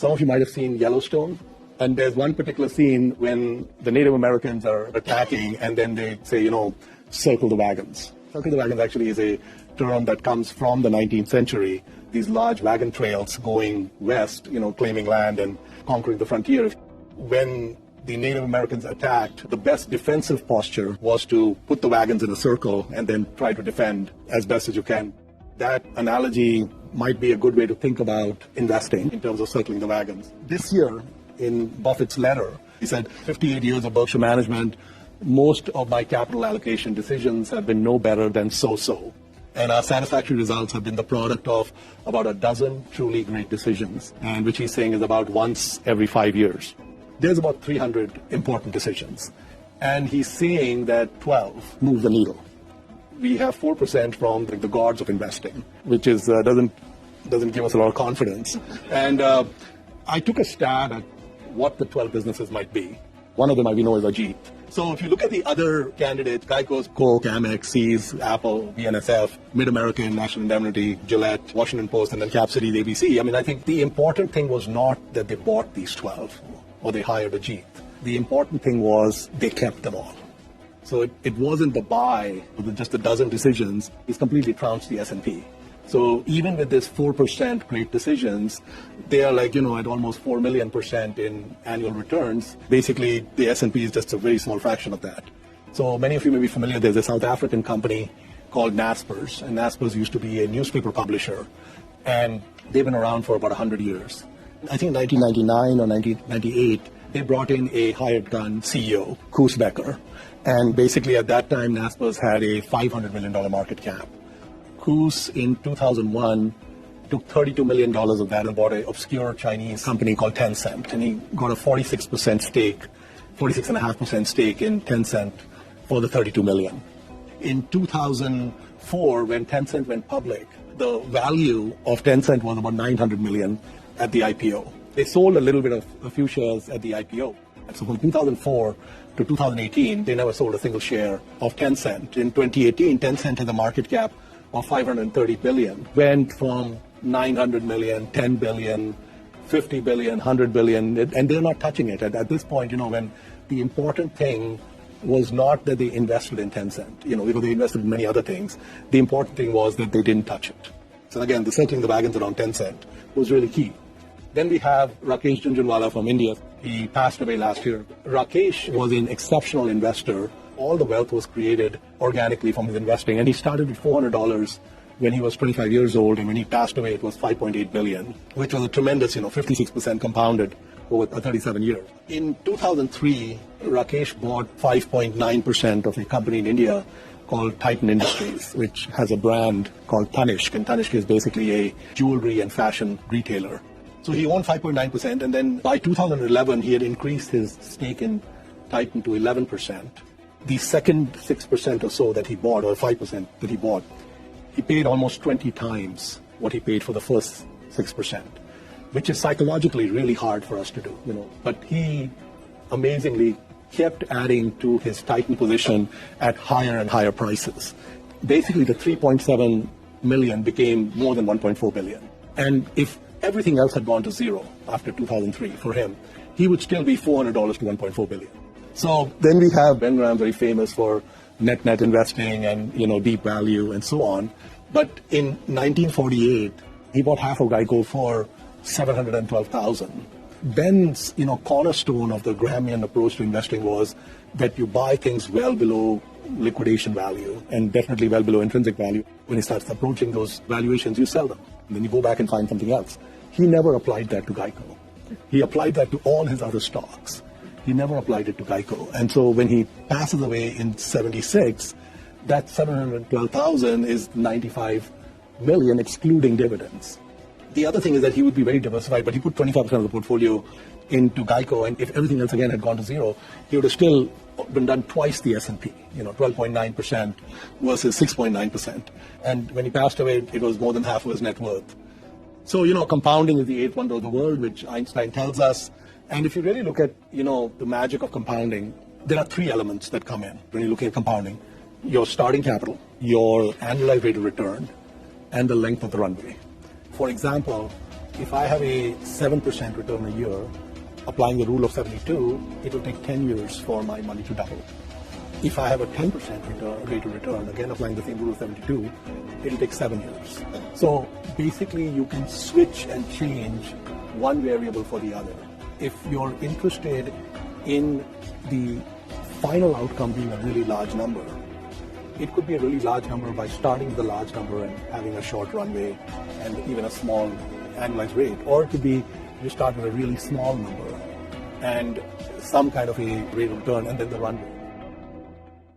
Some of you might have seen Yellowstone. And there's one particular scene when the Native Americans are attacking and then they say, circle the wagons. Circle the wagons actually is a term that comes from the 19th century. These large wagon trails going west, claiming land and conquering the frontier. When the Native Americans attacked, the best defensive posture was to put the wagons in a circle and then try to defend as best as you can. That analogy might be a good way to think about investing in terms of circling the wagons. This year, in Buffett's letter, he said, 58 years of Berkshire management, most of my capital allocation decisions have been no better than so-so. And our satisfactory results have been the product of about a dozen truly great decisions, and which he's saying is about once every 5 years. There's about 300 important decisions. And he's saying that 12 move the needle. We have 4% from the gods of investing, which is doesn't give us a lot of confidence. And I took a stab at what the 12 businesses might be. One of them I know is Ajit. So if you look at the other candidates, Geico's Coke, Amex, Seas, Apple, BNSF, Mid-American, National Indemnity, Gillette, Washington Post, and then Cap Cities, ABC. I think the important thing was not that they bought these 12 or they hired Ajit. The important thing was they kept them all. So it wasn't the buy with just a dozen decisions. He's completely trounced the S&P. So even with this 4% great decisions, they are at almost 4 million% in annual returns. Basically, the S&P is just a very small fraction of that. So many of you may be familiar, there's a South African company called Naspers, and Naspers used to be a newspaper publisher, and they've been around for about 100 years. I think in 1999 or 1998, they brought in a hired gun CEO, Koos Becker, and basically at that time, Naspers had a $500 million market cap. Koos in 2001 took $32 million of that and bought an obscure Chinese company called Tencent. And he got a 46.5% stake in Tencent for the $32 million. In 2004, when Tencent went public, the value of Tencent was about $900 million at the IPO. They sold a few shares at the IPO. And so from 2004 to 2018, they never sold a single share of Tencent. In 2018, Tencent had a market cap of $530 billion, went from $900 million, $10 billion, $50 billion, $100 billion, and they're not touching it. At this point, when the important thing was not that they invested in Tencent, because they invested in many other things. The important thing was that they didn't touch it. So again, the circling the wagons around Tencent was really key. Then we have Rakesh Jhunjhunwala from India. He passed away last year. Rakesh was an exceptional investor. All the wealth was created organically from his investing, and he started with $400 when he was 25 years old, and when he passed away, it was $5.8 billion, which was a tremendous, 56% compounded over 37 years. In 2003, Rakesh bought 5.9% of a company in India called Titan Industries, which has a brand called Tanishq, and Tanishq is basically a jewelry and fashion retailer. So he owned 5.9%, and then by 2011, he had increased his stake in Titan to 11%. The second 6% or so that he bought, or 5% that he bought, he paid almost 20 times what he paid for the first 6%, which is psychologically really hard for us to do, But he amazingly kept adding to his Titan position at higher and higher prices. Basically, the 3.7 million became more than 1.4 billion. And if everything else had gone to zero after 2003 for him, he would still be $400 to 1.4 billion. So then we have Ben Graham, very famous for net investing and, deep value and so on. But in 1948, he bought half of Geico for $712,000. Ben's, cornerstone of the Grahamian approach to investing was that you buy things well below liquidation value and definitely well below intrinsic value. When he starts approaching those valuations, you sell them. And then you go back and find something else. He never applied that to Geico. He applied that to all his other stocks. He never applied it to Geico. And so when he passes away in 76, that 712,000 is 95 million excluding dividends. The other thing is that he would be very diversified, but he put 25% of the portfolio into Geico, and if everything else again had gone to zero, he would have still been done twice the S&P, 12.9% versus 6.9%. And when he passed away, it was more than half of his net worth. So, compounding is the eighth wonder of the world, which Einstein tells us. And if you really look at, the magic of compounding, there are three elements that come in when you're looking at compounding. Your starting capital, your annualized rate of return, and the length of the runway. For example, If I have a 7% return a year, applying the rule of 72, it will take 10 years for my money to double. If I have a 10% rate of return, again applying the same rule of 72, it'll take 7 years. So basically you can switch and change one variable for the other. If you're interested in the final outcome being a really large number, it could be a really large number by starting with a large number and having a short runway and even a small annualized rate. Or it could be you start with a really small number and some kind of a rate of return and then the runway.